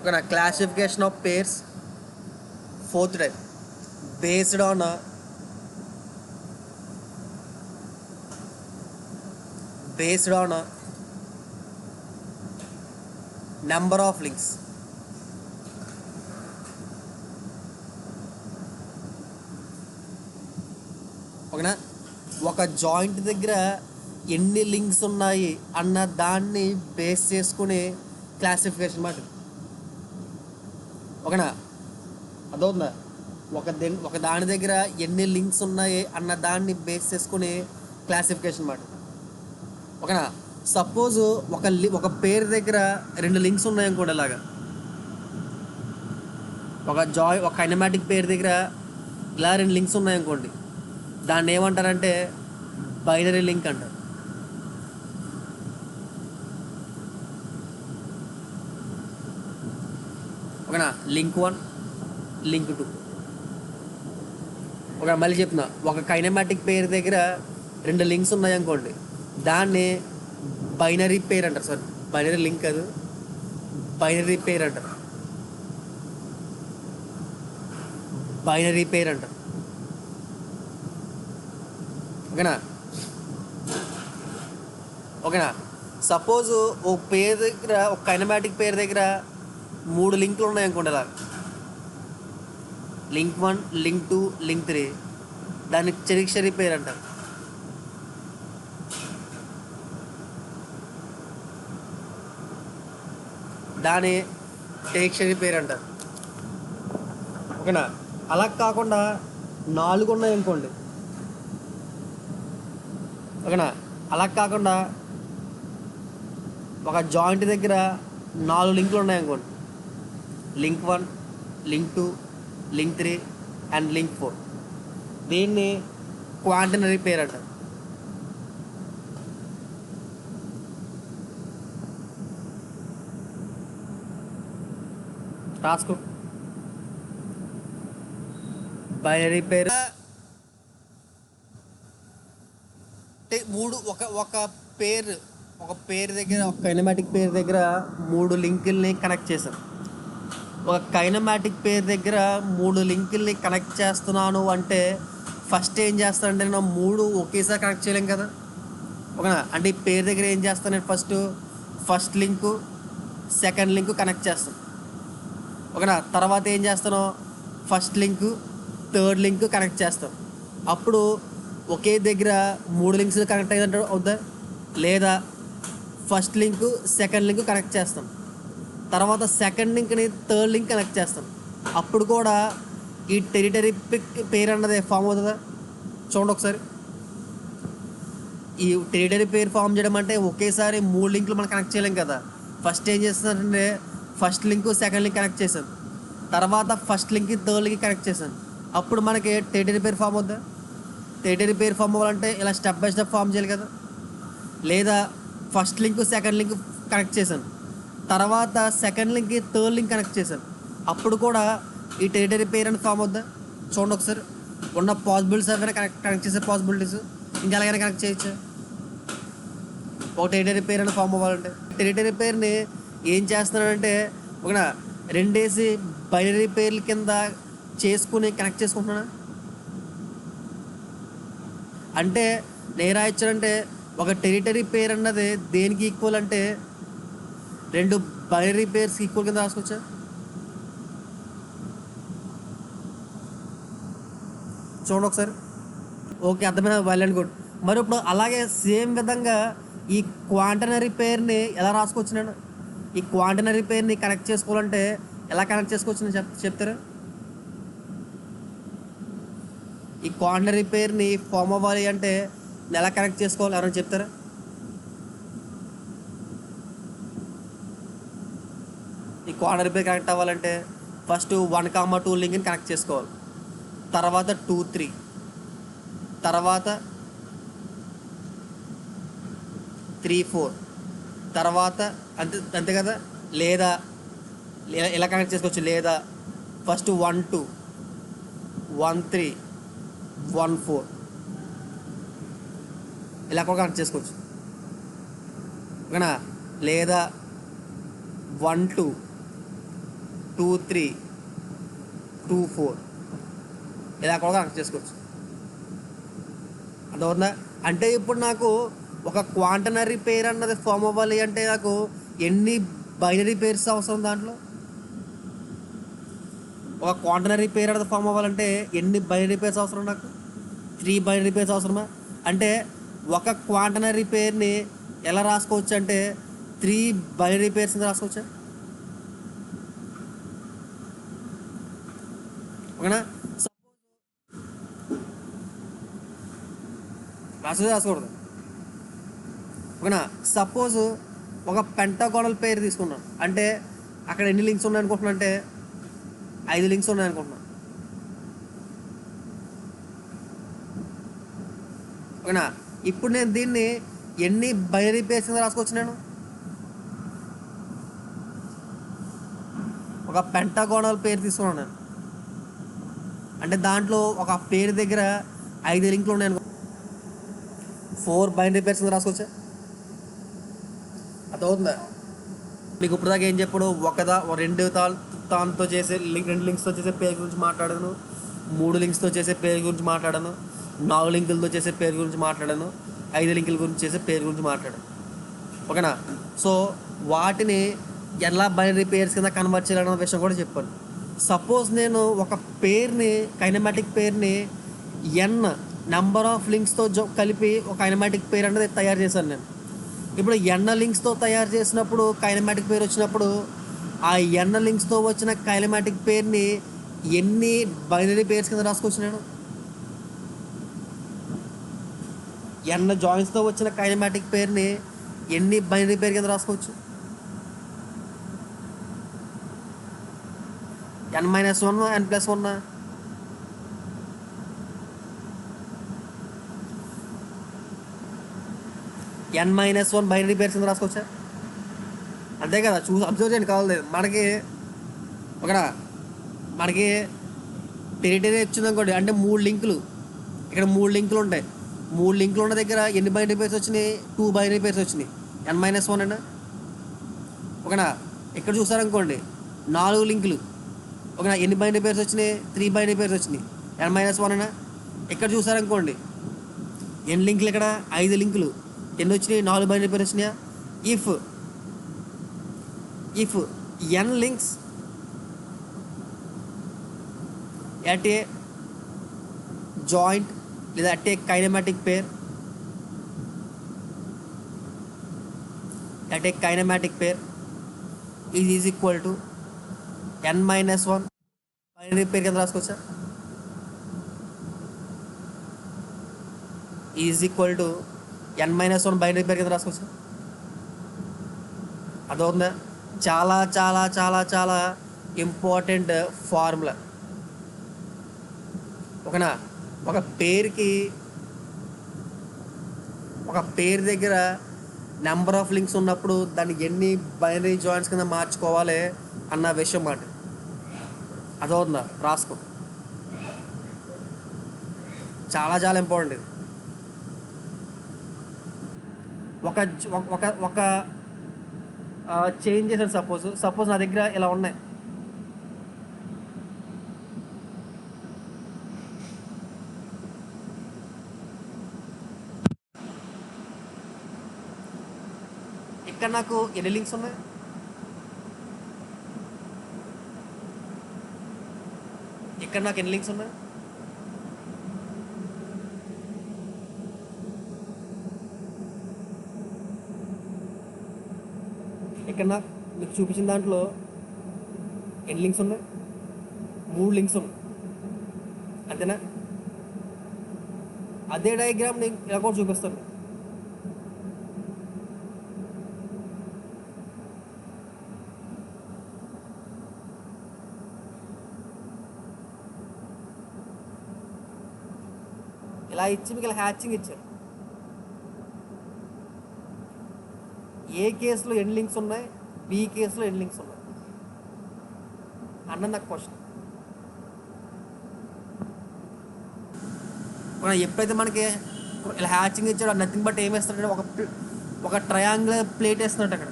Okay, classification of pairs. Fourth type, based on a number of links. ఓకేనా, ఒక joint దగ్గర ఎన్ని links ఉన్నాయి అన్న దాన్ని బేస్ చేసుకునే క్లాసిఫికేషన్ మాట. ఓకేనా, అదవుతుందా? ఒక దాని దగ్గర ఎన్ని లింక్స్ ఉన్నాయి అన్న దాన్ని బేస్ చేసుకునే క్లాసిఫికేషన్ మాట. ఓకేనా, సపోజ్ ఒక పేరు దగ్గర 2 లింక్స్ ఉన్నాయి అనుకోండి. ఇలాగా ఒక కైనమాటిక్ పేరు దగ్గర ఇలా 2 లింక్స్ ఉన్నాయి అనుకోండి. దాన్ని ఏమంటారంటే బైనరీ లింక్ అంటారు. ఓకేనా, లింక్ 1, లింక్ 2. ఒక మళ్ళీ చెప్తున్నా, ఒక కైనమాటిక్ పేరు దగ్గర 2 లింక్స్ ఉన్నాయి అనుకోండి. దాన్ని బైనరీ పేర్ అంటారు. సారీ, బైనరీ లింక్ కాదు, బైనరీ పేర్ అంటారు. బైనరీ పేర్ అంటారు. ఓకేనా, సపోజ్ ఒక పేరు దగ్గర, ఒక కైనమాటిక్ పేరు దగ్గర 3 లింకులు ఉన్నాయి అనుకోండి. అలా లింక్ 1, లింక్ 2, లింక్ 3. దాన్ని చెరిక్షరీ పేరు అంటారు. దాని టెరిక్షరీ పేరు అంటారు. ఓకేనా, అలా కాకుండా 4 ఉన్నాయి అనుకోండి. ఓకేనా, అలా కాకుండా ఒక జాయింట్ దగ్గర 4 లింకులు ఉన్నాయి అనుకోండి. Link 1, link 2, link 3 and link 4. దీన్ని క్వాంటనరీ పేర్ అంటారు. రాసుకో, బైనరీ పేర్. ఒక పేరు దగ్గర, ఒక కైనమాటిక్ పేరు దగ్గర 3 లింకుల్ని కనెక్ట్ చేశాను. ఒక కైనమాటిక్ పేరు దగ్గర 3 లింకుల్ని కనెక్ట్ చేస్తున్నాను అంటే ఫస్ట్ ఏం చేస్తానంటే నేను 3 ఒకేసారి కనెక్ట్ చేయలేం కదా. ఓకేనా, అంటే ఈ పేరు దగ్గర ఏం చేస్తాను నేను first link, second link connect చేస్తాను. ఓకేనా, తర్వాత ఏం చేస్తాను, first link, third link connect చేస్తాను. అప్పుడు ఒకే దగ్గర 3 లింక్స్ కనెక్ట్ అయ్యిందంటే అవుద్దా? లేదా first link, second link connect చేస్తాం, తర్వాత సెకండ్ లింక్ని థర్డ్ లింక్ కనెక్ట్ చేస్తాం. అప్పుడు కూడా ఈ టెరిటరీ పేరు అన్నది ఫామ్ అవుతుందా? చూడండి ఒకసారి. ఈ టెరిటరీ పేరు ఫామ్ చేయడం అంటే ఒకేసారి 3 లింకులు మనం కనెక్ట్ చేయలేం కదా. ఫస్ట్ ఏం చేస్తానంటే first link, second link connect చేశాను, తర్వాత ఫస్ట్ లింక్కి థర్డ్ లింక్ కనెక్ట్ చేశాను. అప్పుడు మనకి టెరిటరీ పేరు ఫామ్ అవుద్దా? టెరిటరీ పేరు ఫామ్ అవ్వాలంటే ఇలా స్టెప్ బై స్టెప్ ఫామ్ చేయాలి కదా. లేదా first link, second link connect చేశాను, తర్వాత సెకండ్ లింక్కి థర్డ్ లింక్ కనెక్ట్ చేశాను. అప్పుడు కూడా ఈ టెరిటరీ పేరు అని ఫామ్ అవుద్దా? చూడండి ఒకసారి. ఉన్న పాసిబిలిటీస్ ఏమైనా కనెక్ట్ చేసే పాసిబిలిటీస్ ఇంకా ఎలాగైనా కనెక్ట్ చేయొచ్చు. ఒక టెరిటరీ పేరు అని ఫామ్ అవ్వాలంటే టెరిటరీ పేరుని ఏం చేస్తున్నానంటే ఒక 2 బైనరీ పేర్ల కింద చేసుకుని కనెక్ట్ చేసుకుంటున్నాను. అంటే నేను రాయొచ్చానంటే ఒక టెరిటరీ పేరు అన్నది దేనికి ఈక్వల్ అంటే 2 బైనరీ పేర్స్కి ఈక్వల్ కింద రాసుకోవచ్చా? చూడండి ఒకసారి. ఓకే, అర్థమైన వెల్ అండ్ గుడ్. మరి ఇప్పుడు అలాగే సేమ్ విధంగా ఈ క్వాంటనరీ పేరుని ఎలా రాసుకోవచ్చు? నేను ఈ క్వాంటనరీ పేరుని కనెక్ట్ చేసుకోవాలంటే ఎలా కనెక్ట్ చేసుకోవచ్చు చెప్తారా? ఈ క్వాంటనరీ పేరుని ఫామ్ అవ్వాలి అంటే ఎలా కనెక్ట్ చేసుకోవాలి, ఎవరైనా చెప్తారా? ఈ క్వాంటనరీ పేరు కనెక్ట్ అవ్వాలంటే ఫస్ట్ 1, 2 లింక్ని కనెక్ట్ చేసుకోవాలి, తర్వాత 2, 3, తర్వాత 3, 4, తర్వాత అంతే కదా. లేదా ఎలా కనెక్ట్ చేసుకోవచ్చు? లేదా ఫస్ట్ 1, 2, 1, 3, 1, 4 ఇలా కూడా కనెక్ట్ చేసుకోవచ్చు. ఓకేనా? లేదా 1, 2, 2 3 2 4 ఇలా కూడా కనెక్ట్ చేసుకోవచ్చు. అర్థమవుతుందా? అంటే ఇప్పుడు నాకు ఒక క్వాంటనరీ పేర్ అన్నది ఫామ్ అవ్వాలి అంటే నాకు ఎన్ని బైనరీ పేర్స్ అవసరం? దాంట్లో ఒక క్వాంటనరీ పేర్ అన్నది ఫామ్ అవ్వాలంటే ఎన్ని బైనరీ పేర్స్ అవసరం? నాకు 3 బైనరీ పేర్స్ అవసరమా? అంటే ఒక క్వాంటనరీ పేర్ని ఎలా రాసుకోవచ్చు అంటే 3 బైనరీ పేర్స్ రాసుకోవచ్చా? ఓకేనా? రాసుకోకూడదు. ఓకేనా? సపోజ్ ఒక పెంటాగోనల్ పేరు తీసుకున్నాను అంటే అక్కడ ఎన్ని లింక్స్ ఉన్నాయనుకుంటున్నా అంటే 5 లింక్స్ ఉన్నాయనుకుంటున్నా. ఓకేనా? ఇప్పుడు నేను దీన్ని ఎన్ని బైనరీ పేర్స్ కింద రాసుకోవచ్చు? నేను ఒక పెంటాగోనల్ పేరు తీసుకున్నాను నేను అంటే దాంట్లో ఒక పేరు దగ్గర 5 లింకులు ఉన్నాయనుకో, 4 బైనరీ పేర్స్ కింద రాసుకోవచ్చా? అర్థమవుతుందా? మీకు ఇప్పుడు దాకా ఏం చెప్పాడు? దాంతో చేసే 2 లింక్స్తో చేసే పేరు గురించి మాట్లాడాను, 3 లింక్స్తో చేసే పేరు గురించి మాట్లాడాను, 4 లింకులతో చేసే పేరు గురించి మాట్లాడాను, 5 లింకుల గురించి చేసే పేరు గురించి మాట్లాడాను. ఓకేనా? సో వాటిని ఎలా బైనరీ పేర్స్ కింద కన్వర్ట్ చేయాలన్న విషయం కూడా చెప్పాను. సపోజ్ నేను ఒక పేరుని కైనమాటిక్ పేరుని నెంబర్ ఆఫ్ లింక్స్తో కలిపి ఒక కైనమాటిక్ పేరు అనేది తయారు చేశాను నేను. ఇప్పుడు లింక్స్తో తయారు చేసినప్పుడు కైనమాటిక్ పేరు వచ్చినప్పుడు ఆ లింక్స్తో వచ్చిన కైనమాటిక్ పేరుని ఎన్ని బైనరీ పేర్స్ కింద రాసుకోవచ్చు? నేను జాయిన్స్తో వచ్చిన కైనమాటిక్ పేరుని ఎన్ని బైనరీ పేరు కింద రాసుకోవచ్చు? n-1 n+1 n-1 binary pairs కింద రాసుకోవచ్చా? అంతే కదా? అబ్జర్వ్ చేయండి కావాలి. మనకి టెరిటరీ వచ్చింది అనుకోండి అంటే 3 లింకులు, ఇక్కడ 3 లింకులు ఉంటాయి. 3 లింకులు ఉన్న దగ్గర ఎన్ని బైనరీ పేర్స్ వచ్చినాయి? 2 బైనరీ పేర్స్ వచ్చినాయి. n-1 అన్నా. ఓకేనా? ఇక్కడ చూసారనుకోండి 4 లింకులు. ఓకేనా? ఎన్ని బైనరీ పేర్స్ వచ్చినాయి? 3 బైనరీ పేర్స్ వచ్చినాయి. n-1 అన్నా. ఇక్కడ చూసారనుకోండి ఎన్ని లింకులు? ఇక్కడ 5 లింకులు. ఎన్ని వచ్చినాయి? 4 బైనరీ పేర్స్ వచ్చినాయా? If n links at a joint లేదా at a kinematic pair is equal to n-1 binary pair కింద రాసుకోవచ్చా? Is equal to n-1 binary pair కింద రాసుకోవచ్చా? అదవుతుందా? చాలా చాలా చాలా చాలా ఇంపార్టెంట్ ఫార్ములా. ఓకేనా? ఒక పేరు దగ్గర నెంబర్ ఆఫ్ లింక్స్ ఉన్నప్పుడు దాన్ని ఎన్ని బైనరీ జాయింట్స్ కింద మార్చుకోవాలి అన్న విషయం మాట. అదవుతుందా? రాసుకో. చాలా చాలా ఇంపార్టెంట్ ఇది. ఒక చేంజ్ చేశాను. సపోజ్ నా దగ్గర ఇలా ఉన్నాయి. ఇక్కడ నాకు ఎన్ని లింక్స్ ఉన్నాయి? ఇక్కడ నాకు ఎన్ని లింక్స్ ఉన్నాయి? ఇక్కడ నాకు మీకు చూపించిన దాంట్లో ఎన్ని లింక్స్ ఉన్నాయి? 3 లింక్స్ ఉన్నాయి. అంతేనా? అదే డయాగ్రామ్ నేను ఇలా కూడా చూపిస్తాను. ఇలా ఇచ్చి మీకు ఇలా హ్యాచింగ్ ఇచ్చారు. ఏ కేసులో ఎన్ని లింక్స్ ఉన్నాయి, బి కేసులో ఎన్ని లింక్స్ ఉన్నాయి అన్న నాకు క్వశ్చన్. ఎప్పుడైతే మనకి ఇలా హ్యాచింగ్ ఇచ్చాడో నథింగ్ బట్ ఏం వేస్తాడంటే ఒక ట్రయాంగులర్ ప్లేట్ వేస్తున్నాడు. అక్కడ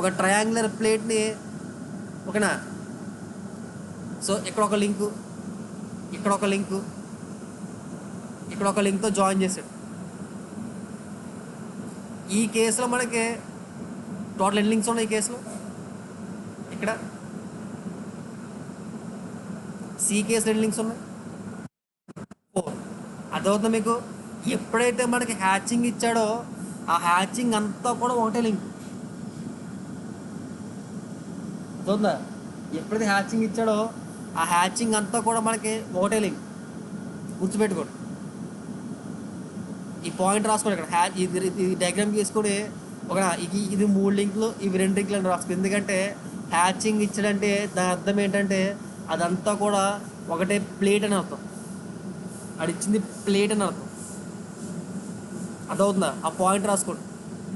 ఒక ట్రయాంగులర్ ప్లేట్ని ఓకేనా సో ఇక్కడ ఒక లింకు, ఇక్కడ ఒక లింకు, ఇక్కడ ఒక లింక్తో జాయిన్ చేశాడు. ఈ కేసులో మనకి టోటల్ ఎన్ని లింక్స్ ఉన్నాయి ఈ కేసులో? ఇక్కడ సి కేసులో ఎన్ని లింక్స్ ఉన్నాయి? 4. అదవుతుంది మీకు. ఎప్పుడైతే మనకి హ్యాచింగ్ ఇచ్చాడో ఆ హ్యాచింగ్ అంతా కూడా ఒకటే లింక్ అవుతుందా? ఎప్పుడైతే హ్యాచింగ్ ఇచ్చాడో ఆ హ్యాచింగ్ అంతా కూడా మనకి ఒకటే లింక్. గుర్తుపెట్టుకోండి, ఈ పాయింట్ రాసుకోండి. ఇక్కడ ఇది డయాగ్రామ్ తీసుకొని ఇది 3 లింకులు, ఇవి 2 లింకులు అని రాసుకోండి. ఎందుకంటే హ్యాచింగ్ ఇచ్చాడంటే దాని అర్థం ఏంటంటే అదంతా కూడా ఒకటే ప్లేట్ అని అర్థం. అది ఇచ్చింది ప్లేట్ అని అర్థం. అర్థమవుతుందా? ఆ పాయింట్ రాసుకోండి,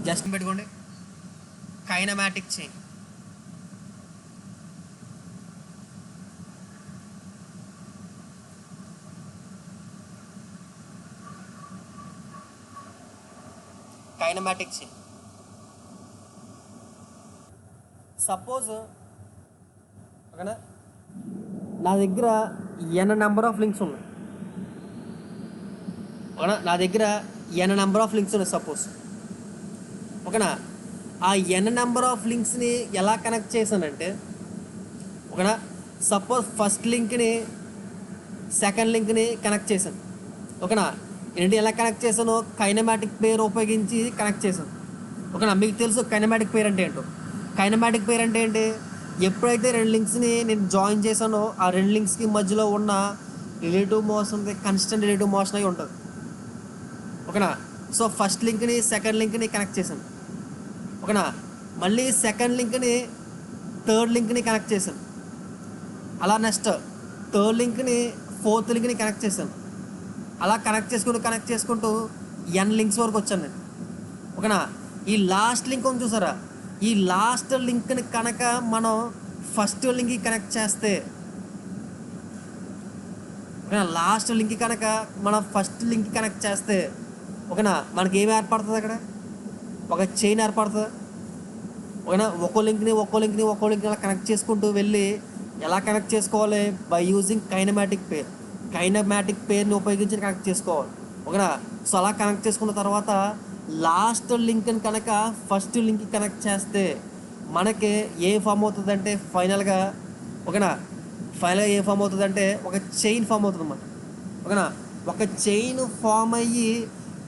జస్ట్ పెట్టుకోండి. Kinematic chain. Kinematic chain. Suppose ఓకేనా, నా దగ్గర n నెంబర్ ఆఫ్ లింక్స్ ఉన్నాయి. ఓకేనా, నా దగ్గర n నెంబర్ ఆఫ్ లింక్స్ ఉన్నాయి సపోజ్. ఓకేనా, ఆ n నెంబర్ ఆఫ్ లింక్స్ని ఎలా కనెక్ట్ చేశానంటే, ఓకేనా, సపోజ్ ఫస్ట్ లింక్ని సెకండ్ లింక్ని కనెక్ట్ చేశాను. ఓకేనా, ఏంటి ఎలా కనెక్ట్ చేశాను? కైనమాటిక్ పేర్ ఉపయోగించి కనెక్ట్ చేశాను. ఓకేనా, మీకు తెలుసు కైనమాటిక్ పేర్ అంటే ఏంటో. కైనమాటిక్ పేర్ అంటే ఏంటి? ఎప్పుడైతే 2 లింక్స్ని నేను జాయిన్ చేశానో ఆ 2 లింక్స్కి మధ్యలో ఉన్న relative motion constant relative motion అయి ఉంటుంది. ఓకేనా, సో ఫస్ట్ లింక్ని సెకండ్ లింక్ని కనెక్ట్ చేశాను. ఓకేనా, మళ్ళీ సెకండ్ లింక్ని థర్డ్ లింక్ని కనెక్ట్ చేశాను. అలా నెక్స్ట్ థర్డ్ లింక్ని ఫోర్త్ లింక్ని కనెక్ట్ చేశాను. అలా కనెక్ట్ చేసుకుంటూ n లింక్స్ వరకు వచ్చాను నేను. ఓకేనా, ఈ లాస్ట్ లింక్ ఉంది చూసారా, ఈ లాస్ట్ లింక్ని కనుక మనం ఫస్ట్ లింక్కి కనెక్ట్ చేస్తే, ఓకేనా, లాస్ట్ లింక్ కనుక మనం ఫస్ట్ లింక్కి కనెక్ట్ చేస్తే, ఓకేనా, మనకి ఏమి ఏర్పడుతుంది? అక్కడ ఒక చైన్ ఏర్పడుతుంది. ఓకేనా, ఒక్కో లింక్ని అలా కనెక్ట్ చేసుకుంటూ వెళ్ళి ఎలా కనెక్ట్ చేసుకోవాలి? By using kinematic pair. Kinematic Perni ఉపయోగించి కనెక్ట్ చేసుకోవాలి. ఓకేనా, సో అలా కనెక్ట్ చేసుకున్న తర్వాత లాస్ట్ లింక్ని కనుక ఫస్ట్ లింక్కి కనెక్ట్ చేస్తే మనకి ఏ ఫామ్ అవుతుందంటే ఫైనల్గా, ఓకేనా, ఏ ఫామ్ అవుతుందంటే ఒక చైన్ ఫామ్ అవుతుంది అన్నమాట. ఓకేనా, ఒక చైన్ ఫామ్ అయ్యి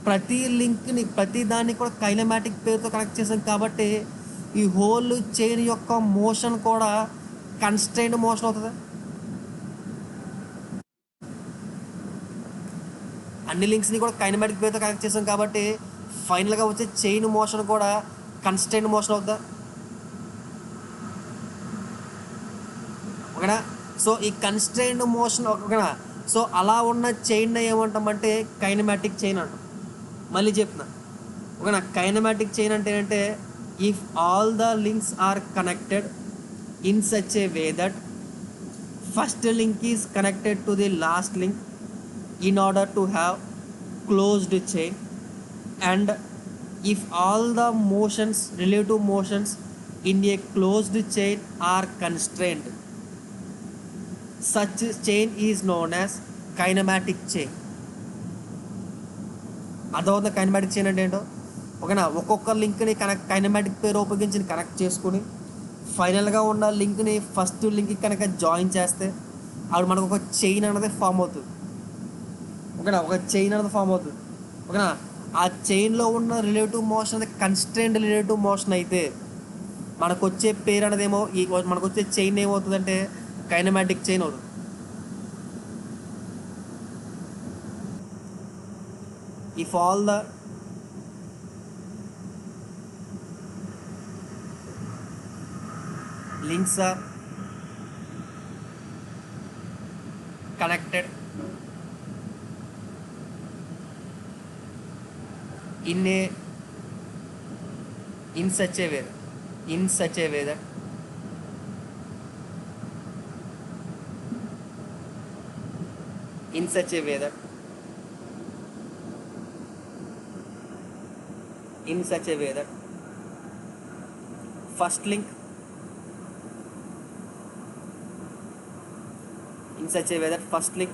ప్రతి దాన్ని కూడా కైనమాటిక్ పేరుతో కనెక్ట్ చేసాం కాబట్టి ఈ హోల్ చైన్ యొక్క మోషన్ కూడా కన్స్ట్రైన్డ్ మోషన్ అవుతుంది. అన్ని లింక్స్ని కూడా కైనమాటిక్ పేరుతో కనెక్ట్ చేసాం కాబట్టి ఫైనల్గా వచ్చే చైన్ మోషన్ కూడా కన్స్ట్రైన్డ్ మోషన్ అవుతుందా? ఓకేనా, సో ఈ కన్స్ట్రైన్డ్ మోషన్, ఓకేనా, సో అలా ఉన్న చైన్ ఏమంటామంటే కైనమాటిక్ చైన్ అంటాం. మళ్ళీ చెప్తున్నా, ఓకేనా, కైనమాటిక్ చైన్ అంటే ఏంటంటే if all the links are connected in such a way that first link is connected to the last link in order to have closed chain, and if all the relative motions in a closed chain are constrained, such chain is known as kinematic chain. అదవుతుంది kinematic chain అంటే ఏంటో. ఓకేనా, ఒక్కొక్క లింక్ని kinematic పేరు ఉపయోగించి connect చేసుకుని ఫైనల్గా ఉన్న లింక్ని ఫస్ట్ లింక్కి కనుక జాయిన్ చేస్తే అప్పుడు మనకు ఒక చైన్ అనేది ఫామ్ అవుతుంది. ఓకేనా, ఒక చైన్ అనేది ఫామ్ అవుతుంది. ఓకేనా, ఆ చైన్లో ఉన్న రిలేటివ్ మోషన్ అనేది కన్స్ట్రైన్డ్ రిలేటివ్ మోషన్ అయితే మనకు వచ్చే పేరు అనేది మనకు వచ్చే చైన్ ఏమవుతుందంటే కైనమాటిక్ చైన్ అవుతుంది. If all the links are connected in such a way that in such a way that first link in such a way that first link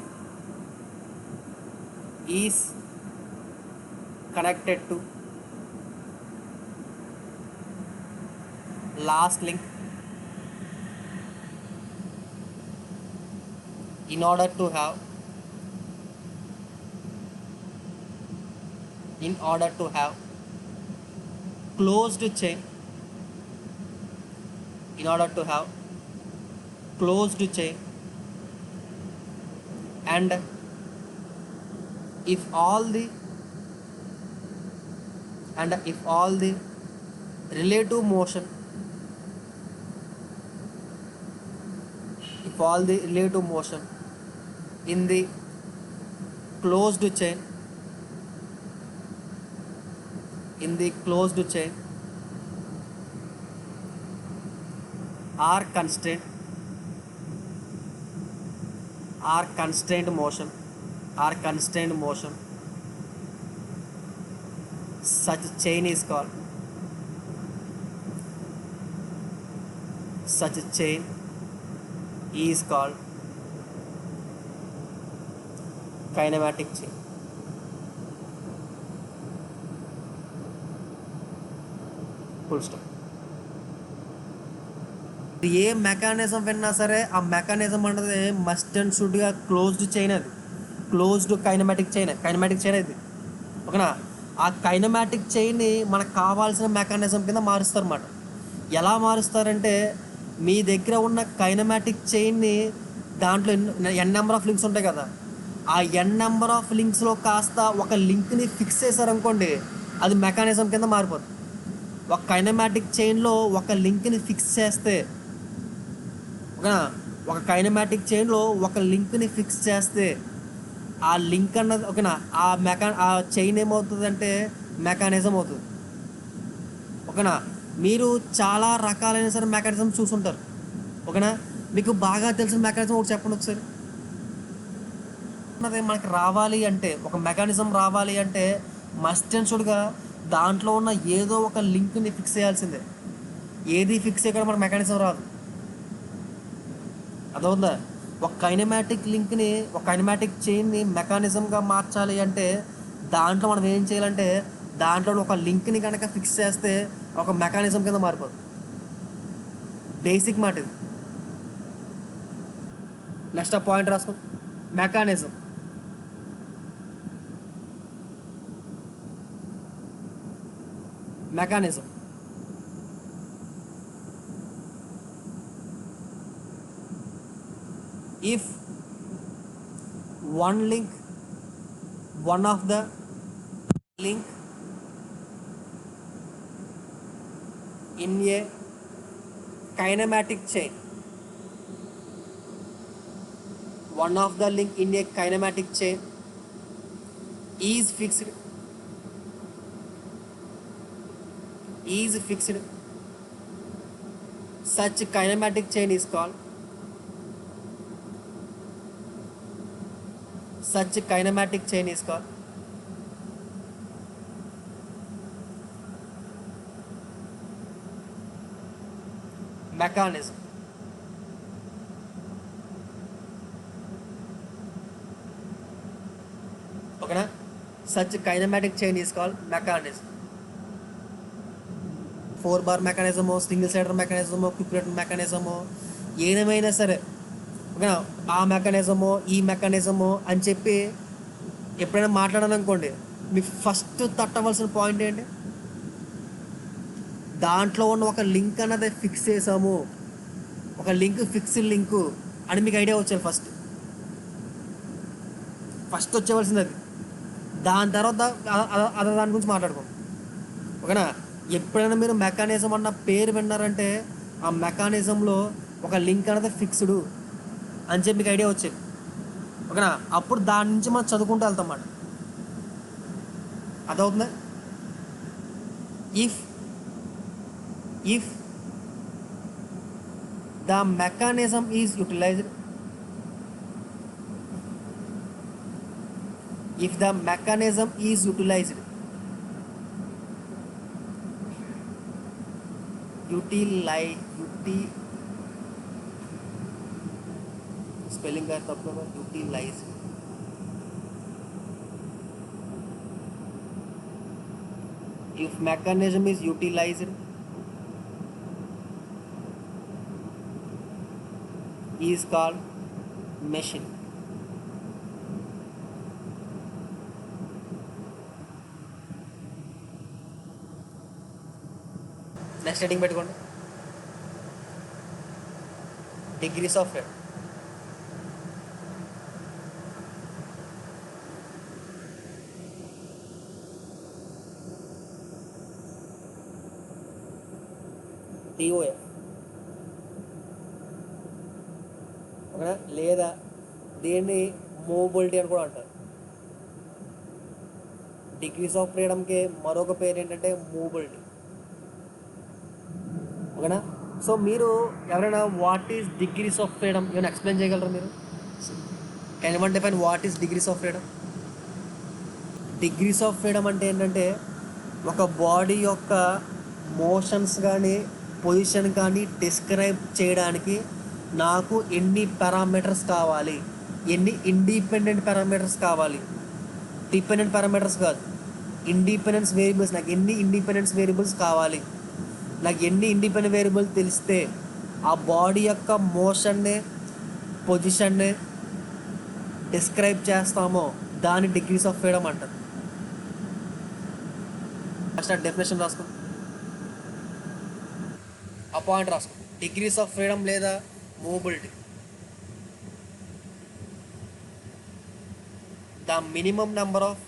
is connected to last link in order to have closed chain, in order to have closed chain, and if all the relative motion, if all the relative motion in the closed chain are constrained motion, such chain is called kinematic chain. Full stop. A mechanism విన్నా సరే ఆ mechanism అనేది must and షుడ్గా closed chain, అది closed kinematic chain అది ఓకేనా. ఆ kinematic చైన్ని మనకు కావాల్సిన మెకానిజం కింద మారుస్తారు అన్నమాట. ఎలా మారుస్తారంటే మీ దగ్గర ఉన్న కైనమాటిక్ చైన్ని దాంట్లో ఎన్ నెంబర్ ఆఫ్ లింక్స్ ఉంటాయి కదా, ఆ ఎన్ నెంబర్ ఆఫ్ లింక్స్లో కాస్త ఒక లింక్ని ఫిక్స్ చేశారనుకోండి, అది మెకానిజం కింద మారిపోతుంది. ఒక కైనమాటిక్ చైన్లో ఒక లింక్ని ఫిక్స్ చేస్తే, ఒక కైనమాటిక్ చైన్లో ఒక లింక్ని ఫిక్స్ చేస్తే ఆ లింక్ అన్నది ఓకేనా, ఆ చైన్ ఏమవుతుందంటే మెకానిజం అవుతుంది. ఓకేనా. మీరు చాలా రకాలైన సరే మెకానిజం చూసుంటారు. ఓకేనా. మీకు బాగా తెలిసిన మెకానిజం ఒకటి చెప్పండి ఒకసారి. మనకి రావాలి అంటే, ఒక మెకానిజం రావాలి అంటే మస్ట్ అండ్ షుడ్గా దాంట్లో ఉన్న ఏదో ఒక లింక్ని ఫిక్స్ చేయాల్సిందే. ఏది ఫిక్స్ చేయకుండా మన మెకానిజం రాదు. అదవుందా. ఒక కైనమాటిక్ లింక్ని, ఒక కైనమాటిక్ చైన్ని మెకానిజంగా మార్చాలి అంటే దాంట్లో మనం ఏం చేయాలంటే దాంట్లో ఒక లింక్ని కనుక ఫిక్స్ చేస్తే ఒక మెకానిజం కింద మారిపోతుంది. బేసిక్ మాట ఇది. నెక్స్ట్ ఆ పాయింట్ రాసుకో. Mechanism if one of the link in a kinematic chain, is fixed, such kinematic chain is called mechanism. ఓకేనా. such kinematic chain is called mechanism. 4 bar మెకానిజమో, సింగిల్ సైడర్ మెకానిజమో, quick మెకానిజమో ఏదేమైనా సరే ఓకేనా, ఆ మెకానిజమో ఈ మెకానిజమో అని చెప్పి ఎప్పుడైనా మాట్లాడాలనుకోండి, మీకు ఫస్ట్ తట్టవలసిన పాయింట్ ఏంటి, దాంట్లో ఉన్న ఒక లింక్ అన్నది ఫిక్స్ చేసాము, ఒక లింక్ ఫిక్స్డ్ లింకు అని మీకు ఐడియా వచ్చేది. ఫస్ట్ వచ్చేవలసింది అది. దాని తర్వాత దాని గురించి మాట్లాడుకోం. ఓకేనా. ఎప్పుడైనా మీరు మెకానిజం అన్న పేరు విన్నారంటే ఆ మెకానిజంలో ఒక లింక్ అనేది ఫిక్స్డ్ అని చెప్పి మీకు ఐడియా వచ్చేది. ఓకేనా. అప్పుడు దాని నుంచి మనం చదువుకుంటూ వెళ్తాం అన్నమాట. అదవుతుందా. if the mechanism is utilized, spelling గారు తప్పు కదా, utilize. If mechanism is utilized is called machine. Next heading పెట్టుకోండి, డిగ్రీస్ ఆఫ్ ఫ్రీడమ్. టీఓఎఫ్ లేదా దీన్ని మూవబిలిటీ అని కూడా అంటారు. డిగ్రీస్ ఆఫ్ ఫ్రీడమ్కి మరొక పేరు ఏంటంటే మూవబిలిటీ. ఓకేనా? సో మీరు ఎవరైనా what is degrees of freedom ఏమైనా ఎక్స్ప్లెయిన్ చేయగలరా మీరు? Can you define what is degrees of freedom? Degrees of freedom అంటే ఏంటంటే ఒక బాడీ యొక్క మోషన్స్ కానీ పొజిషన్ కానీ డిస్క్రైబ్ చేయడానికి నాకు ఎన్ని పారామీటర్స్ కావాలి, ఎన్ని ఇండిపెండెంట్ పారామీటర్స్ కావాలి, డిపెండెంట్ పారామీటర్స్ కాదు, ఇండిపెండెన్స్ వేరియబుల్స్, నాకు ఎన్ని ఇండిపెండెన్స్ వేరియబుల్స్ కావాలి, నాకు ఎన్ని ఇండిపెండెంట్ వేరియబుల్ తెలిస్తే ఆ బాడీ యొక్క మోషన్ని పొజిషన్ని డిస్క్రైబ్ చేస్తామో దాని డిగ్రీస్ ఆఫ్ ఫ్రీడమ్ అంటారు. ఫస్ట్ డెఫినేషన్ రాసుకో, ఆ పాయింట్ రాసుకో. డిగ్రీస్ ఆఫ్ ఫ్రీడమ్ లేదా movability, the minimum number of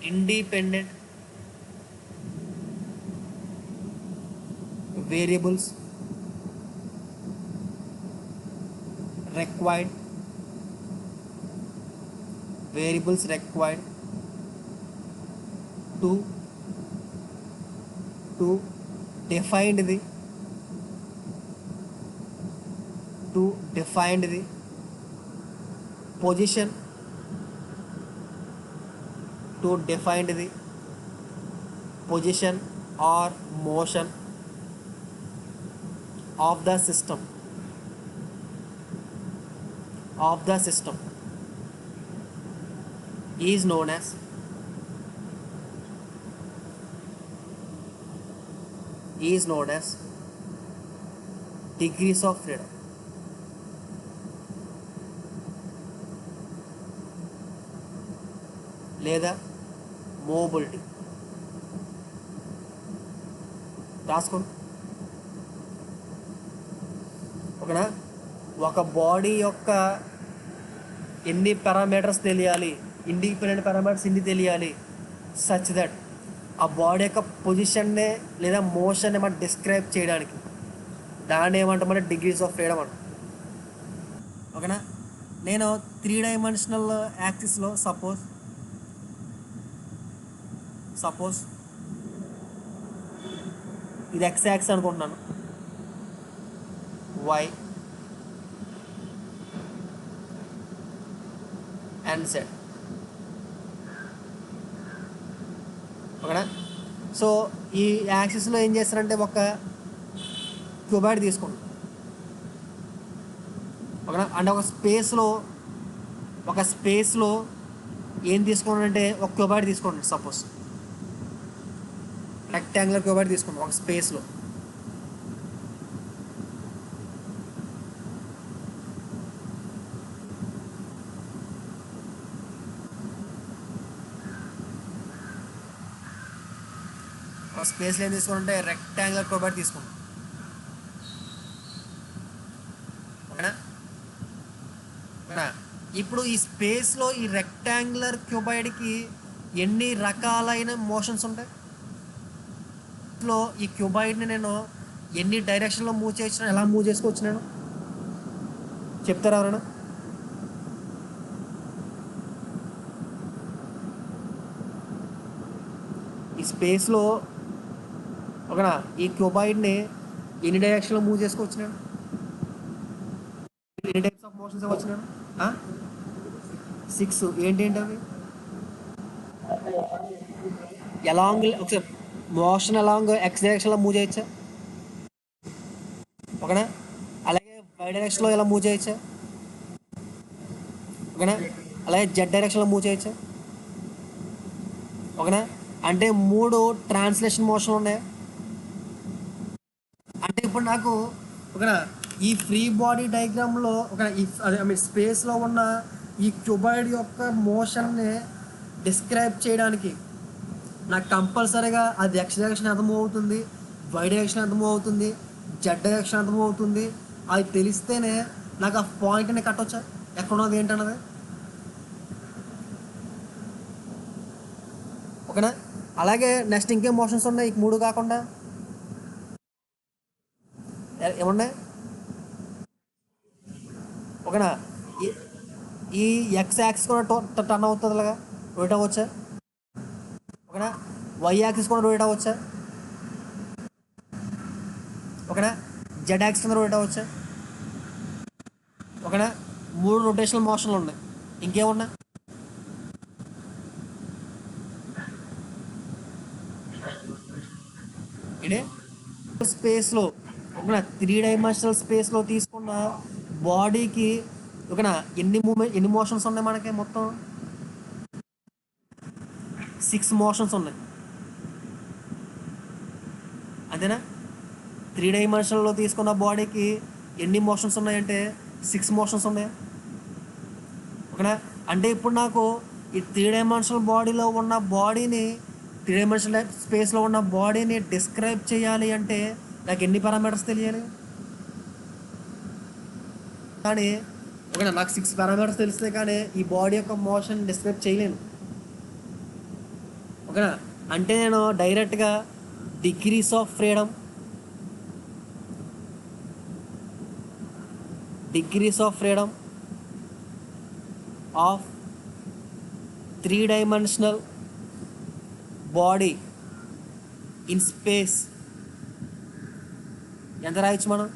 independent variables required to define the position, or motion of the system is known as degrees of freedom. లేదా మూవబిలిటీ. రాసుకోండి. ఓకేనా? ఒక body యొక్క ఎన్ని పారామీటర్స్ తెలియాలి, ఇండిపెండెంట్ పారామీటర్స్ ఎన్ని తెలియాలి, సచ్ దట్ ఆ బాడీ యొక్క పొజిషన్నే లేదా మోషన్ని మనం డిస్క్రైబ్ చేయడానికి దాన్ని ఏమంటామంటే డిగ్రీస్ ఆఫ్ ఫ్రీడమ్ అంట. ఓకేనా? నేను 3 డైమెన్షనల్ యాక్సిస్లో సపోజ్ ఇది ఎక్స్ యాక్సిస్ అనుకుంటున్నాను, వై అండ్ జెడ్. ఓకేనా? సో ఈ యాక్సిస్లో ఏం చేస్తారంటే ఒక క్యూబాయిడ్ తీసుకోండి. ఓకేనా? అంటే ఒక స్పేస్లో ఏం తీసుకోండి, ఒక క్యూబాయిడ్ తీసుకోండి. సపోజ్ రెక్టాంగులర్ క్యూబాయిడ్ తీసుకోండి ఒక స్పేస్లో. ఒక స్పేస్లో ఏం తీసుకోండి, రెక్టాంగులర్ క్యూబాయిడ్ తీసుకోండి. ఓకేనా? ఇప్పుడు ఈ స్పేస్లో ఈ రెక్టాంగులర్ క్యూబాయిడ్కి ఎన్ని రకాలైన మోషన్స్ ఉంటాయి? ఈ క్యూబాయిడ్ని నేను ఎన్ని డైరెక్షన్లో మూవ్ చేయొచ్చు, ఎలా మూవ్ చేసుకోవచ్చు నేను చెప్తారా ఎవరైనా? ఈ స్పేస్లో ఓకేనా ఈ క్యూబాయిడ్ని ఎన్ని డైరెక్షన్లో మూవ్ చేసుకోవచ్చు నేను? ఎన్ని టైప్స్ ఆఫ్ మోషన్స్ ఇవ్వచ్చు నేను? 6. ఏంటి అవి? ఎలాంగ్ ఒకసారి మోషన్ అలాంగ్ ఎక్స్ డైరెక్షన్లో మూవ్ చేయొచ్చా? ఓకేనా? అలాగే వై డైరెక్షన్లో ఎలా మూవ్ చేయొచ్చా? ఓకేనా? అలాగే జెడ్ డైరెక్షన్లో మూవ్ చేయొచ్చా? ఓకేనా? అంటే 3 ట్రాన్స్లేషన్ మోషన్లు ఉన్నాయి. అంటే ఇప్పుడు నాకు ఓకేనా ఈ ఫ్రీ బాడీ డయాగ్రామ్లో ఒక అదే ఐ మీన్ స్పేస్లో ఉన్న ఈ క్యూబాయిడ్ యొక్క మోషన్ని డిస్క్రైబ్ చేయడానికి నాకు కంపల్సరీగా అది ఎక్స్ డైరెక్షన్ ఎంత మూవ్ అవుతుంది, వై డైరెక్షన్ ఎంత మూవ్ అవుతుంది, జెడ్ డైరెక్షన్ ఎంత మూవ్ అవుతుంది, అది తెలిస్తేనే నాకు ఆ పాయింట్ని కట్టొచ్చా ఎక్కడున్నది ఏంటన్నది. ఓకేనా? అలాగే నెక్స్ట్ ఇంకేం మోషన్స్ ఉన్నాయి ఈ 3 కాకుండా? ఏమున్నాయి? ఓకేనా? ఈ ఈ ఎక్స్ యాక్సిస్ కూడా టర్న్ అవుతుంది, అలాగా రొటేట్ అవ్వచ్చా? ఓకేనా? వై యాక్సిస్ కూడా రొటేట్ అవ్వచ్చా? ఓకేనా? జెడ్ యాక్సిస్ కూడా రొటేట్ అవ్వచ్చా? ఓకేనా? 3 రొటేషనల్ మోషన్లు ఉన్నాయి. ఇంకేమున్నాయి? ఇదే స్పేస్లో ఓకేనా 3 డైమెన్షనల్ స్పేస్లో తీసుకున్న బాడీకి ఓకేనా ఎన్ని మోషన్స్ ఉన్నాయి మనకి మొత్తం? 6 మోషన్స్ ఉన్నాయి. అంతేనా? 3 డైమెన్షన్లో తీసుకున్న బాడీకి ఎన్ని మోషన్స్ ఉన్నాయంటే 6 మోషన్స్ ఉన్నాయి. ఓకేనా? అంటే ఇప్పుడు నాకు ఈ 3 డైమెన్షనల్ బాడీలో ఉన్న బాడీని 3 డైమెన్షనల్ స్పేస్లో ఉన్న బాడీని డిస్క్రైబ్ చేయాలి అంటే నాకు ఎన్ని పారామీటర్స్ తెలియాలి? కానీ ఓకేనా నాకు 6 పారామీటర్స్ తెలిస్తే కానీ ఈ బాడీ యొక్క మోషన్ డిస్క్రైబ్ చేయలేను. ఓకేనా? అంటే నేను డైరెక్ట్గా degrees of freedom of 3 dimensional body in space ఎంత రాయొచ్చు మనం?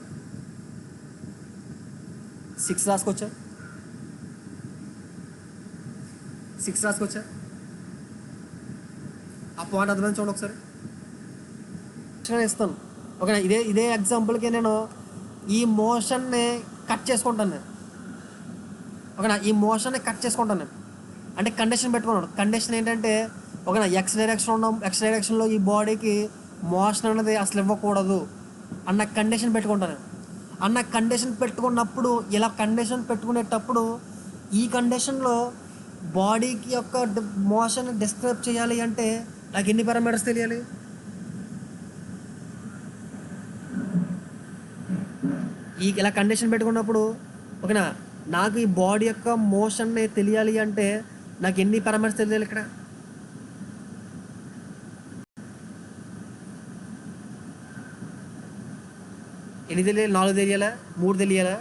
6 రాసుకోవచ్చా? 6 రాసుకోవచ్చా? ఆ పాయింట్ అర్థమైంది చూడండి ఒకసారి. ఇస్తాను. ఓకేనా? ఇదే ఎగ్జాంపుల్కి నేను ఈ మోషన్ని కట్ చేసుకుంటాను నేను. ఓకేనా? ఈ మోషన్ని కట్ చేసుకుంటాను నేను. అంటే కండిషన్ పెట్టుకున్నాడు. కండిషన్ ఏంటంటే ఓకేనా ఎక్స్ డైరెక్షన్లో ఈ బాడీకి మోషన్ అనేది అసలు ఇవ్వకూడదు అన్న కండిషన్ పెట్టుకుంటాను. అన్న కండిషన్ పెట్టుకున్నప్పుడు ఇలా కండిషన్ పెట్టుకునేటప్పుడు ఈ కండిషన్లో బాడీకి యొక్క మోషన్ డిస్క్రైబ్ చేయాలి అంటే నాకు ఎన్ని పారామీటర్స్ తెలియాలి? ఇలా కండిషన్ పెట్టుకున్నప్పుడు ఓకేనా నాకు ఈ బాడీ యొక్క మోషన్ని తెలియాలి అంటే నాకు ఎన్ని పారామీటర్స్ తెలియాలి? ఇక్కడ ఎన్ని తెలియాలి? 4 తెలియాలా? 3 తెలియాలా?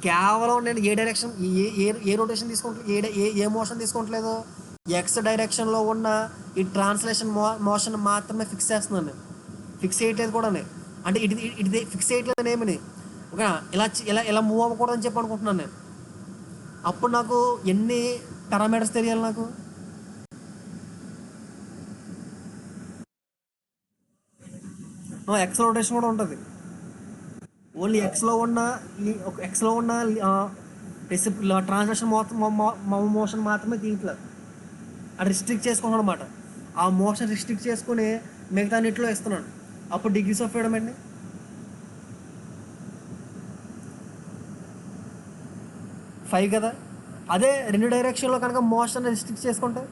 కేవలం నేను ఏ డైరెక్షన్ ఏ రొటేషన్ ఏ మోషన్ తీసుకుంటలేదు, ఎక్స్ డైరెక్షన్లో ఉన్న ఈ ట్రాన్స్లేషన్ మోషన్ మాత్రమే ఫిక్స్ చేస్తున్నాను నేను. ఫిక్స్ చేయట్లేదు కూడా. అంటే ఇది ఫిక్స్ చేయట్లేదు ఏమని ఓకే ఇలా ఇలా ఇలా మూవ్ అవ్వకూడదని చెప్పి అనుకుంటున్నాను నేను. అప్పుడు నాకు ఎన్ని పారామీటర్స్ తెలియాలి? నాకు ఎక్స్ రొటేషన్ కూడా ఉంటుంది. ఓన్లీ ఎక్స్లో ఉన్న ట్రాన్స్లేషన్ మోషన్ మాత్రమే దీంట్లో అది రిస్ట్రిక్ట్ చేసుకున్నాను అనమాట. ఆ మోషన్ రిస్ట్రిక్ట్ చేసుకుని మిగతా అన్నింటిలో ఇస్తున్నాను. అప్పుడు డిగ్రీస్ ఆఫ్ ఫ్రీడమ్ అండి 5 కదా. అదే 2 డైరెక్షన్లో కనుక మోషన్ రిస్ట్రిక్ట్ చేసుకుంటే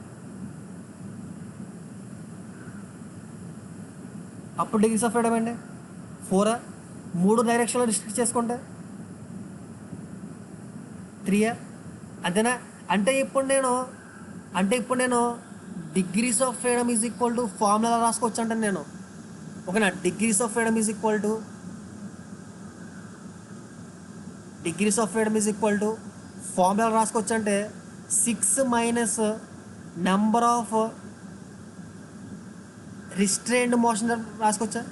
అప్పుడు డిగ్రీస్ ఆఫ్ ఫ్రీడమ్ అండి 4. 3 డైరెక్షన్లో రిస్ట్రిక్ట్ చేసుకుంటే 3. అంతేనా? అంటే ఇప్పుడు నేను degrees of freedom is equal to formula రాసుకోవచ్చు అంటే నేను ఓకేనా. Degrees of freedom is equal to formula రాసుకోవచ్చు అంటే 6 minus number of restrained motion రాసుకోవచ్చా?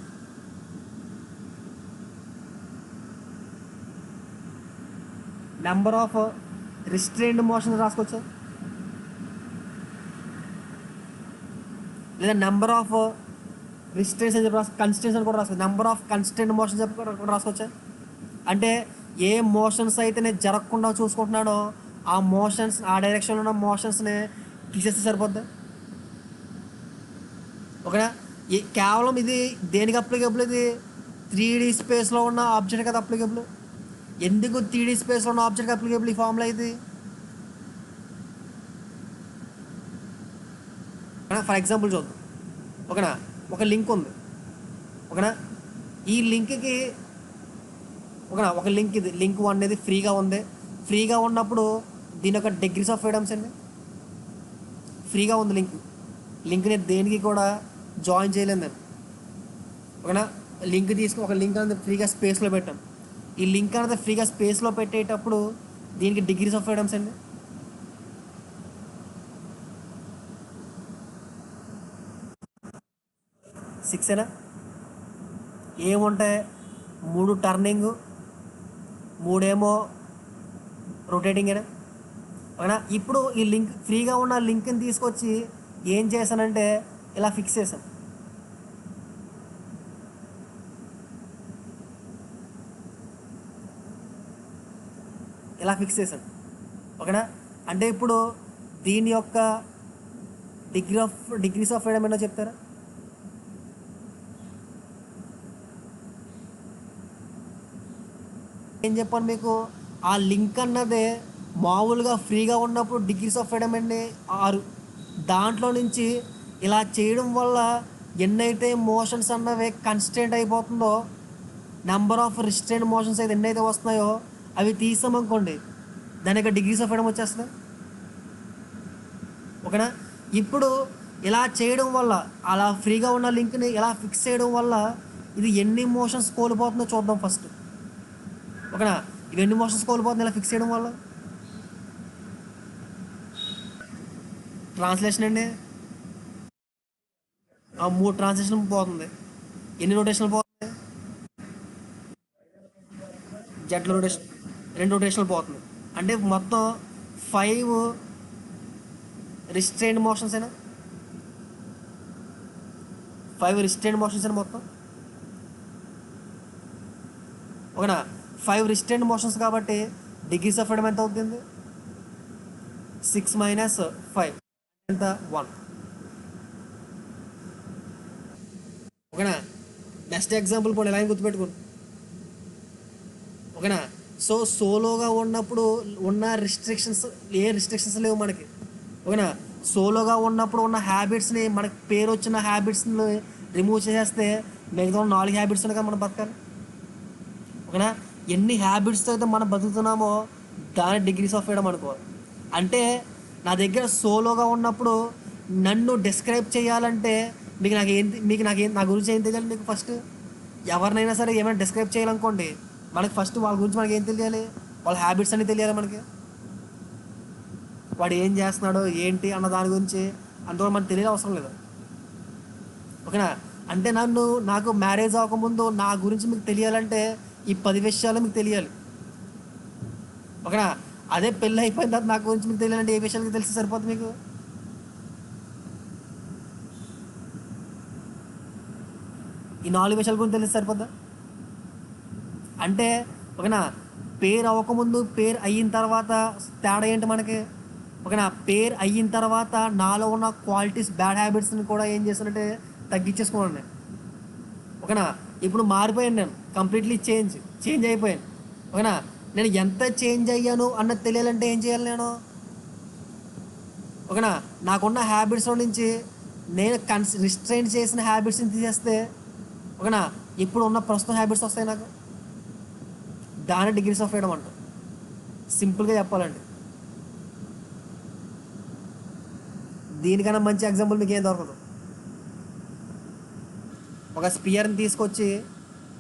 నెంబర్ ఆఫ్ రిస్ట్రైన్డ్ మోషన్ రాసుకోవచ్చా? లేదా నెంబర్ ఆఫ్ రిస్ట్రెంట్స్ అని చెప్పి కన్స్టెంట్స్ అని కూడా రాసుకోవచ్చు. నెంబర్ ఆఫ్ కన్స్టెంట్ మోషన్స్ చెప్పి కూడా రాసుకోవచ్చా? అంటే ఏ మోషన్స్ అయితే నేను జరగకుండా చూసుకుంటున్నానో ఆ మోషన్స్, ఆ డైరెక్షన్లో ఉన్న మోషన్స్ని తీసేస్తే సరిపోద్ది. ఓకేనా? కేవలం ఇది దేనికి అప్లికేబుల్? ఇది 3D స్పేస్లో ఉన్న ఆబ్జెక్ట్ కదా అప్లికేబుల్. ఎందుకు 3D స్పేస్లో ఉన్న ఆబ్జెక్ట్ అప్లికేబుల్ ఈ ఫార్ములా? ఇది ఫర్ ఎగ్జాంపుల్ చూద్దాం. ఓకేనా? ఒక లింక్ ఉంది. ఓకేనా? ఈ లింక్కి ఒక లింక్, ఇది లింక్ 1 అనేది ఫ్రీగా ఉంది. ఫ్రీగా ఉన్నప్పుడు దీని యొక్క డిగ్రీస్ ఆఫ్ ఫ్రీడమ్స్ అండి. ఫ్రీగా ఉంది లింక్ని దేనికి కూడా జాయిన్ చేయలేదు నేను. ఓకేనా? లింక్ తీసుకుని ఒక లింక్ అనేది ఫ్రీగా స్పేస్లో పెట్టాను. ఈ లింక్ అనేది ఫ్రీగా స్పేస్లో పెట్టేటప్పుడు దీనికి డిగ్రీస్ ఆఫ్ ఫ్రీడమ్స్ అండి 6ఏనా? ఏముంటాయి? 3 టర్నింగ్, 3 ఏమో రొటేటింగేనా? ఓకేనా? ఇప్పుడు ఈ లింక్ ఫ్రీగా ఉన్న లింక్ని తీసుకొచ్చి ఏం చేశానంటే ఇలా ఫిక్స్ చేశాను. ఓకేనా? అంటే ఇప్పుడు దీని యొక్క డిగ్రీస్ ఆఫ్ ఫ్రీడమ్ ఏంటో చెప్తారా? ఏం చెప్పాను మీకు? ఆ లింక్ అన్నదే మామూలుగా ఫ్రీగా ఉన్నప్పుడు డిగ్రీస్ ఆఫ్ ఫ్రీడమ్ అండి 6. దాంట్లో నుంచి ఇలా చేయడం వల్ల ఎన్నైతే మోషన్స్ అన్నవి కన్స్టెంట్ అయిపోతుందో, నెంబర్ ఆఫ్ రిస్ట్రెంట్ మోషన్స్ అయితే ఎన్నైతే వస్తున్నాయో అవి తీసామనుకోండి, దాని యొక్క డిగ్రీస్ ఆఫ్ ఫ్రీడమ్ వచ్చేస్తుంది. ఓకేనా? ఇప్పుడు ఇలా చేయడం వల్ల, అలా ఫ్రీగా ఉన్న లింక్ని ఇలా ఫిక్స్ చేయడం వల్ల ఇది ఎన్ని మోషన్స్ కోల్పోతుందో చూద్దాం ఫస్ట్. ఓకేనా? ఇవి ఎన్ని మోషన్స్ కోల్పోతుంది ఇలా ఫిక్స్ చేయడం వల్ల? ట్రాన్స్లేషన్ అండి, 3 ట్రాన్స్లేషన్ పోతుంది. ఎన్ని రొటేషన్లు పోతుంది? జెట్లో రొటేషన్ 2 రొటేషన్లు పోతుంది. అంటే మొత్తం 5 రిస్ట్రెయిన్ మోషన్స్ అయినా, 5 రిస్ట్రెయిన్ మోషన్స్ అయినా మొత్తం. ఓకేనా? 5 రిస్ట్రెయిన్ మోషన్స్ కాబట్టి డిగ్రీస్ ఆఫ్ ఫ్రీడమ్ ఎంత అవుతుంది? 6 - 5 ఎంత? 1. ఓకేనా? నెక్స్ట్ ఎగ్జాంపుల్ పోనీ లైన్ గుర్తుపెట్టుకోండి. ఓకేనా? సో సోలోగా ఉన్నప్పుడు ఉన్న రిస్ట్రిక్షన్స్ లేవు మనకి. ఓకేనా? సోలోగా ఉన్నప్పుడు ఉన్న హ్యాబిట్స్ని, మనకి పేరు వచ్చిన హ్యాబిట్స్ని రిమూవ్ చేసేస్తే మిగతా 4 హ్యాబిట్స్ ఉన్నాయి కదా మనం బతకాలి. ఓకేనా? ఎన్ని హ్యాబిట్స్తో అయితే మనం బతుకుతున్నామో దాని డిగ్రీస్ ఆఫ్ ఫ్రీడమ్ అనుకోవాలి. అంటే నా దగ్గర సోలోగా ఉన్నప్పుడు నన్ను డిస్క్రైబ్ చేయాలంటే నా గురించి ఏం తెలియాలి మీకు? ఫస్ట్ ఎవరినైనా సరే ఏమైనా డిస్క్రైబ్ చేయాలనుకోండి, మనకి ఫస్ట్ వాళ్ళ గురించి మనకి ఏం తెలియాలి? వాళ్ళ హ్యాబిట్స్ అన్నీ తెలియాలి మనకి. వాడు ఏం చేస్తున్నాడో ఏంటి అన్న దాని గురించి అంతవరకు మనకు తెలియని అవసరం లేదు. ఓకేనా? అంటే నాకు మ్యారేజ్ అవ్వకముందు నా గురించి మీకు తెలియాలంటే ఈ 10 విషయాలు మీకు తెలియాలి. ఓకేనా? అదే పెళ్ళి అయిపోయిన తర్వాత నా గురించి మీకు తెలియాలంటే ఏ విషయాలకి తెలిసి సరిపోతుంది మీకు? ఈ 4 విషయాల గురించి తెలిసి సరిపోద్దా? అంటే ఓకేనా, పేరు అవ్వకముందు పేరు అయిన తర్వాత తేడా ఏంటి మనకి? ఓకేనా, పేరు అయిన తర్వాత నాలో ఉన్న క్వాలిటీస్, బ్యాడ్ హ్యాబిట్స్ని కూడా ఏం చేస్తానంటే తగ్గించేసుకోండి. ఓకేనా, ఇప్పుడు మారిపోయాను, నేను కంప్లీట్లీ చేంజ్ అయిపోయాను. ఓకేనా, నేను ఎంత చేంజ్ అయ్యాను అన్నది తెలియాలంటే ఏం చేయాలి నేను? ఓకేనా, నాకున్న హ్యాబిట్స్లో నుంచి నేను రిస్ట్రైన్ చేసిన హ్యాబిట్స్ని తీసేస్తే ఓకేనా ఇప్పుడు ఉన్న ప్రస్తుతం హ్యాబిట్స్ వస్తాయి నాకు. దాని డిగ్రీస్ ఆఫ్ ఫ్రీడమ్ అంట. సింపుల్గా చెప్పాలండి. దీనికన్నా మంచి ఎగ్జాంపుల్ మీకు ఏం దొరకదు. ఒక స్పియర్ని తీసుకొచ్చి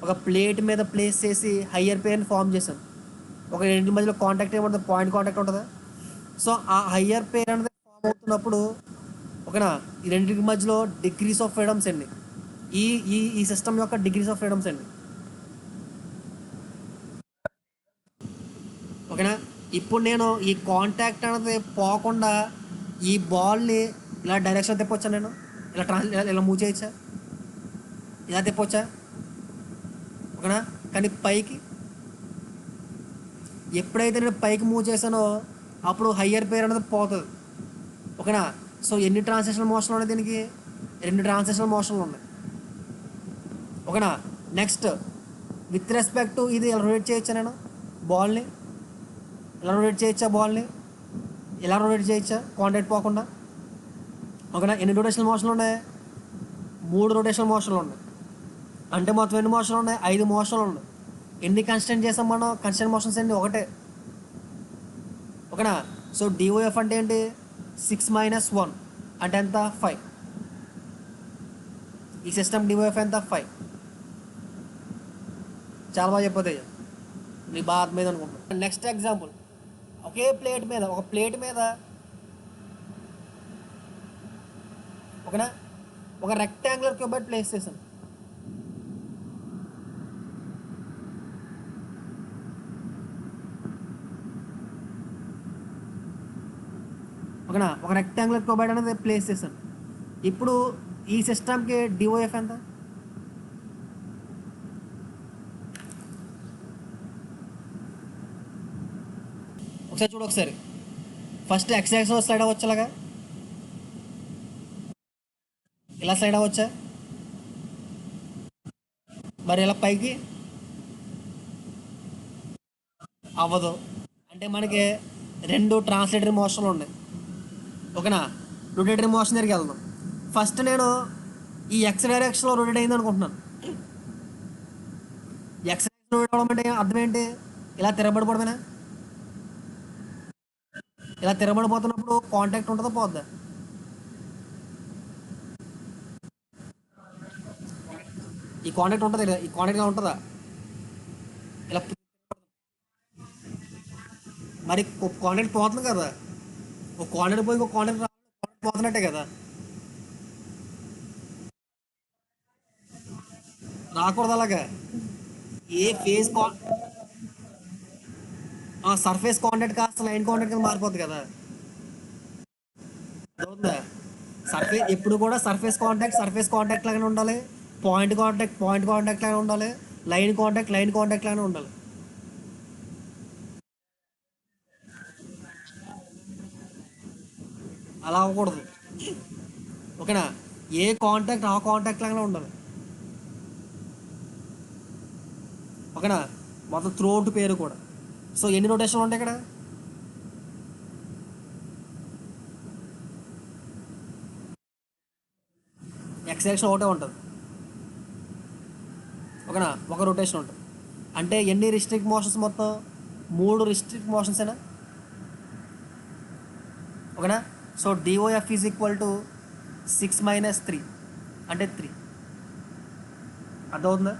ఒక ప్లేట్ మీద ప్లేస్ చేసి హయ్యర్ పేర్ని ఫామ్ చేశాను. ఒక రెండింటి మధ్యలో కాంటాక్ట్ ఏముంటుంది? పాయింట్ కాంటాక్ట్ ఉంటుందా? సో ఆ హయ్యర్ పేర్ అనేది ఫామ్ అవుతున్నప్పుడు ఓకేనా, ఈ రెండింటి మధ్యలో డిగ్రీస్ ఆఫ్ ఫ్రీడమ్స్ అండి. ఈ ఈ ఈ సిస్టమ్ యొక్క డిగ్రీస్ ఆఫ్ ఫ్రీడమ్స్ అండి. ఓకేనా, ఇప్పుడు నేను ఈ కాంటాక్ట్ అనేది పోకుండా ఈ బాల్ని ఇలా డైరెక్షన్ తిప్పొచ్చాను నేను. ఇలా మూవ్ చేయొచ్చా, ఇలా తిప్పొచ్చా, ఓకేనా. కానీ పైకి ఎప్పుడైతే నేను పైకి మూవ్ చేశానో అప్పుడు హయ్యర్ పేరు అనేది పోతుంది, ఓకేనా. సో ఎన్ని ట్రాన్సాక్షన్ మోషన్లు ఉన్నాయి దీనికి, 2 ట్రాన్సాక్షన్ మోషన్లు ఉన్నాయి, ఓకేనా. నెక్స్ట్ విత్ రెస్పెక్ట్ టు ఇది ఇలా రొటేట్ చేయొచ్చా, నేను బాల్ని ఇలా రొటేట్ చేయొచ్చా, బాల్ని ఇలా రొటేట్ చేయొచ్చా కాంటాక్ట్ పోకుండా, ఓకేనా. ఎన్ని రొటేషనల్ మోషన్లు ఉన్నాయి, 3 రొటేషనల్ మోషన్లు ఉన్నాయి. అంటే మొత్తం ఎన్ని మోషన్లు ఉన్నాయి, 5 మోషన్లు ఉన్నాయి. ఎన్ని కన్స్టెంట్ చేసాం మనం, కన్స్టెంట్ మోషన్స్ అండి ఒకటే, ఓకేనా. సో డిఓఎఫ్ అంటే ఏంటి, 6 - 1 అంటే ఎంత, 5. ఈ సిస్టమ్ డిఓఎఫ్ ఎంత, 5. చాలా బాగా చెప్పొద్దు, నీ బాగా అర్థమైంది అనుకుంటున్నాను. నెక్స్ట్ ఎగ్జాంపుల్, ఒకే ప్లేట్ మీద, ఒక ప్లేట్ మీద, ఓకేనా, ఒక రెక్టాంగులర్ క్యూబాయిడ్ ప్లేస్ చేశాను, ఓకేనా. ఒక రెక్టాంగులర్ క్యూబాయిడ్ అనేది ప్లేస్ చేశాను. ఇప్పుడు ఈ సిస్టమ్కి డిఓఎఫ్ ఎంత, ఒకసారి చూడు, ఒకసారి ఫస్ట్ ఎక్స్ యాక్సిస్లో స్లైడ్ అవ్వచ్చు, అలాగా ఇలా స్లైడ్ అవ్వచ్చా, మరి ఇలా పైకి అవ్వదు. అంటే మనకి 2 ట్రాన్స్లేటరీ మోషన్లు ఉన్నాయి, ఓకేనా. రొటేటరీ మోషన్ దగ్గరికి వెళ్దాం. ఫస్ట్ నేను ఈ ఎక్స్ డైరెక్షన్లో రొటేట్ అయింది అనుకుంటున్నాను. ఎక్స్ డైరెక్షన్ రొటేట్ అవ్వడం అంటే అర్థం ఏంటి, ఇలా తిరగబడిపోవడమేనా, ఇలా తిరగబడిపోతున్నప్పుడు కాంటాక్ట్ ఉంటుందా, పోద్దా, ఈ కాంటాక్ట్ ఉంటుంది, ఈ కాంటాక్ట్ ఇలా ఉంటుందా, ఇలా మరి కాంటాక్ట్ పోతుంది కదా, ఒక కాంటాక్ట్ పోయి ఇంకో కాంటాక్ట్ పోతున్నట్టే కదా, రాకూడదు అలాగా. ఏ ఫేస్ సర్ఫేస్ కాంటాక్ట్ కాస్త లైన్ కాంటాక్ట్ కింద మారిపోద్ది కదా, అవుతుందా. ఎప్పుడు కూడా సర్ఫేస్ కాంటాక్ట్ లాగానే ఉండాలి, పాయింట్ కాంటాక్ట్ లాగానే ఉండాలి, లైన్ కాంటాక్ట్ లాగానే ఉండాలి. అలా అవ్వకూడదు, ఓకేనా. ఏ కాంటాక్ట్ ఆ కాంటాక్ట్ లాగానే ఉండాలి, ఓకేనా. మొత్తం త్రూఅవుట్ పేరు కూడా. సో ఎన్ని రొటేషన్లు ఉంటాయి ఇక్కడ, ఎక్స్ డైరెక్షన్ ఒకటే ఉంటుంది, ఓకేనా. ఒక రొటేషన్ ఉంటుంది. అంటే ఎన్ని రిస్ట్రిక్ట్ మోషన్స్ మొత్తం, 3 రిస్ట్రిక్ట్ మోషన్స్ అయినా, ఓకేనా. So DOF is equal to 6 - 3 అంటే 3, అర్థమవుతుందా.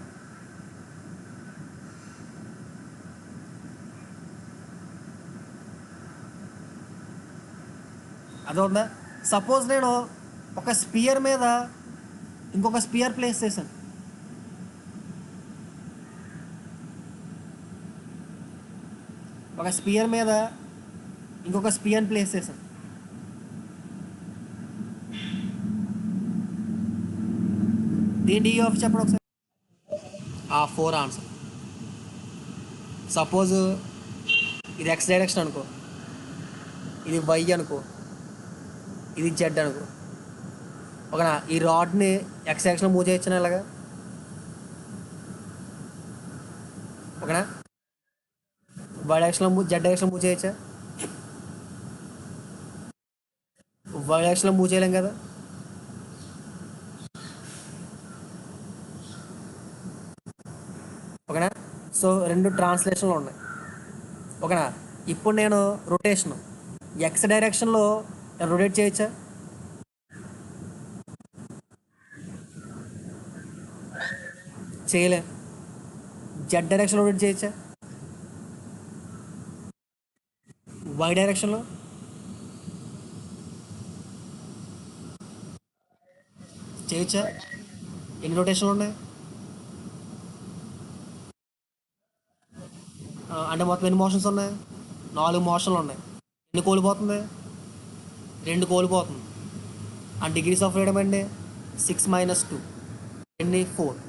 అర్థమవుతుందా. సపోజ్ నేను ఒక స్పియర్ మీద ఇంకొక స్పియర్ ప్లేస్ చేశాను, ఒక స్పియర్ మీద ఇంకొక స్పియర్ ప్లేస్ చేశాను, దీని డిఓఎఫ్ చెప్పండి ఒకసారి. 4 ఆన్సర్. సపోజ్ ఇది ఎక్స్ డైరెక్షన్ అనుకో, ఇది వై అనుకో, ఇది జెడ్ అనుకో, ఓకేనా. ఈ రాడ్ని ఎక్స్ డైరెక్షన్లో మూవ్ చేయొచ్చునా ఇలాగా, ఓకేనా. వై డైరెక్షన్లో జెడ్ డైరెక్షన్లో మూవ్ చేయొచ్చా, వై డైరెక్షన్లో మూవ్ చేయలేం కదా, ఓకేనా. సో 2 ట్రాన్స్లేషన్లు ఉన్నాయి, ఓకేనా. ఇప్పుడు నేను రొటేషన్ ఎక్స్ డైరెక్షన్లో రొటేట్ చేయొచ్చా, చేయలే. జెడ్ డైరెక్షన్లో రొటేట్ చేయొచ్చా, వై డైరెక్షన్లో చేయొచ్చా, ఎన్ని రొటేషన్లు ఉన్నాయి, అంటే మొత్తం ఎన్ని మోషన్స్ ఉన్నాయి, 4 మోషన్లు ఉన్నాయి. ఎన్ని కోల్పోతుంది, 2 కోల్పోతుంది, అండ్ డిగ్రీస్ ఆఫ్ ఫ్రీడమ్ అండి 6 - 2 ఎన్ని 4.